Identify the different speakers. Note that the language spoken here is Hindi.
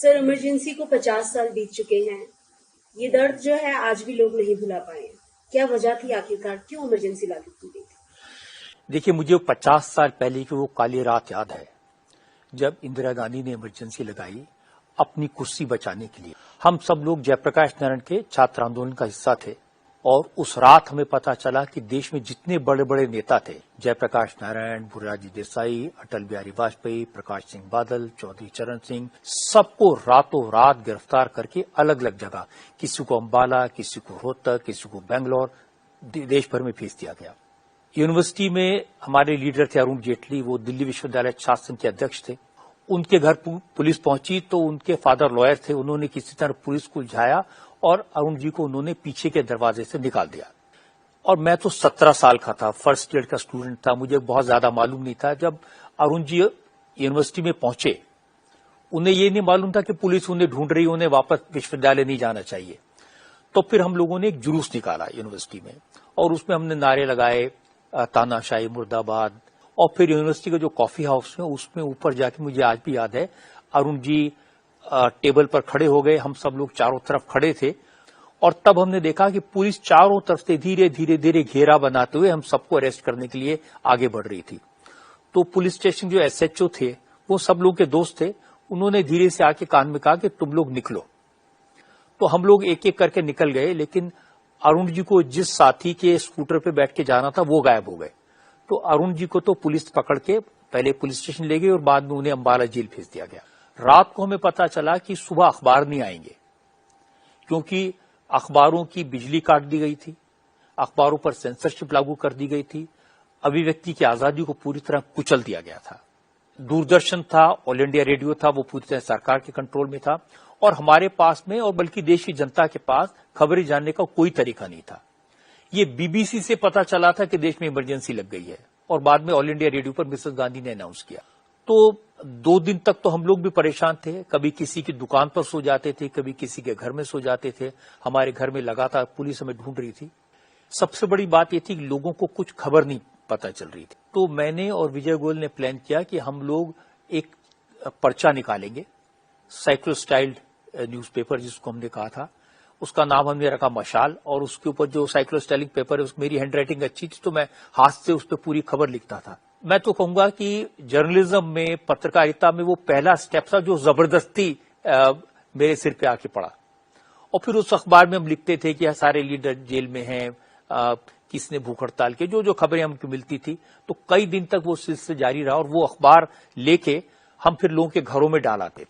Speaker 1: सर, इमरजेंसी को 50 साल बीत चुके हैं। ये दर्द जो है आज भी लोग नहीं भुला पाए। क्या वजह थी आखिरकार, क्यों इमरजेंसी लागू की गई थी?
Speaker 2: देखिए, मुझे 50 साल पहले की वो काली रात याद है जब इंदिरा गांधी ने इमरजेंसी लगाई अपनी कुर्सी बचाने के लिए। हम सब लोग जयप्रकाश नारायण के छात्र आंदोलन का हिस्सा थे और उस रात हमें पता चला कि देश में जितने बड़े बड़े नेता थे, जयप्रकाश नारायण, मोरारजी देसाई, अटल बिहारी वाजपेयी, प्रकाश सिंह बादल, चौधरी चरण सिंह, सबको रातों रात गिरफ्तार करके अलग अलग जगह, किसी को अंबाला, किसी को रोहतक, किसी को बेंगलोर, देश भर में भेज दिया गया। यूनिवर्सिटी में हमारे लीडर थे अरुण जेटली, वो दिल्ली विश्वविद्यालय छात्र संघ के अध्यक्ष थे। उनके घर पुलिस पहुंची तो उनके फादर लॉयर थे, उन्होंने किसी तरह पुलिस को उलझाया और अरुण जी को उन्होंने पीछे के दरवाजे से निकाल दिया। और मैं तो 17 साल का था, फर्स्ट ईयर का स्टूडेंट था, मुझे बहुत ज्यादा मालूम नहीं था। जब अरुण जी यूनिवर्सिटी में पहुंचे, उन्हें ये नहीं मालूम था कि पुलिस उन्हें ढूंढ रही, उन्हें वापस विश्वविद्यालय नहीं जाना चाहिए। तो फिर हम लोगों ने एक जुलूस निकाला यूनिवर्सिटी में और उसमें हमने नारे लगाए, तानाशाही मुर्दाबाद। और फिर यूनिवर्सिटी का जो कॉफी हाउस है उसमें ऊपर जाके, मुझे आज भी याद है, अरुण जी टेबल पर खड़े हो गए, हम सब लोग चारों तरफ खड़े थे और तब हमने देखा कि पुलिस चारों तरफ से धीरे धीरे धीरे घेरा बनाते हुए हम सबको अरेस्ट करने के लिए आगे बढ़ रही थी। तो पुलिस स्टेशन जो एसएचओ थे वो सब लोग के दोस्त थे, उन्होंने धीरे से आके कान में कहा कि तुम लोग निकलो। तो हम लोग एक एक करके निकल गए, लेकिन अरुण जी को जिस साथी के स्कूटर पे बैठ के जाना था वो गायब हो गए। तो अरुण जी को तो पुलिस पकड़ के पहले पुलिस स्टेशन ले गई और बाद में उन्हें अंबाला जेल भेज दिया गया। रात को हमें पता चला कि सुबह अखबार नहीं आएंगे क्योंकि अखबारों की बिजली काट दी गई थी, अखबारों पर सेंसरशिप लागू कर दी गई थी, अभिव्यक्ति की आजादी को पूरी तरह कुचल दिया गया था। दूरदर्शन था, ऑल इंडिया रेडियो था, वो पूरी तरह सरकार के कंट्रोल में था और हमारे पास में और बल्कि देश की जनता के पास खबरें जानने का कोई तरीका नहीं था। ये बीबीसी से पता चला था कि देश में इमरजेंसी लग गई है और बाद में ऑल इंडिया रेडियो पर मिसेस गांधी ने अनाउंस किया। तो 2 दिन तक तो हम लोग भी परेशान थे, कभी किसी की दुकान पर सो जाते थे, कभी किसी के घर में सो जाते थे। हमारे घर में लगातार पुलिस हमें ढूंढ रही थी। सबसे बड़ी बात यह थी कि लोगों को कुछ खबर नहीं पता चल रही थी। तो मैंने और विजय गोयल ने प्लान किया कि हम लोग एक पर्चा निकालेंगे, साइक्लोस्टाइल्ड न्यूज़पेपर जिसको हमने कहा था, उसका नाम हमने रखा मशाल। और उसके ऊपर जो साइक्लोस्टाइलिक पेपर है, उसमें मेरी हैंडराइटिंग अच्छी थी तो मैं हाथ से उस पर पूरी खबर लिखता था। मैं तो कहूंगा कि जर्नलिज्म में, पत्रकारिता में वो पहला स्टेप था जो जबरदस्ती मेरे सिर पे आके पड़ा। और फिर उस अखबार में हम लिखते थे कि सारे लीडर जेल में हैं, किसने भूख हड़ताल के, जो जो खबरें हमको मिलती थी। तो कई दिन तक वो सिलसिला जारी रहा और वो अखबार लेके हम फिर लोगों के घरों में डाल आते थे।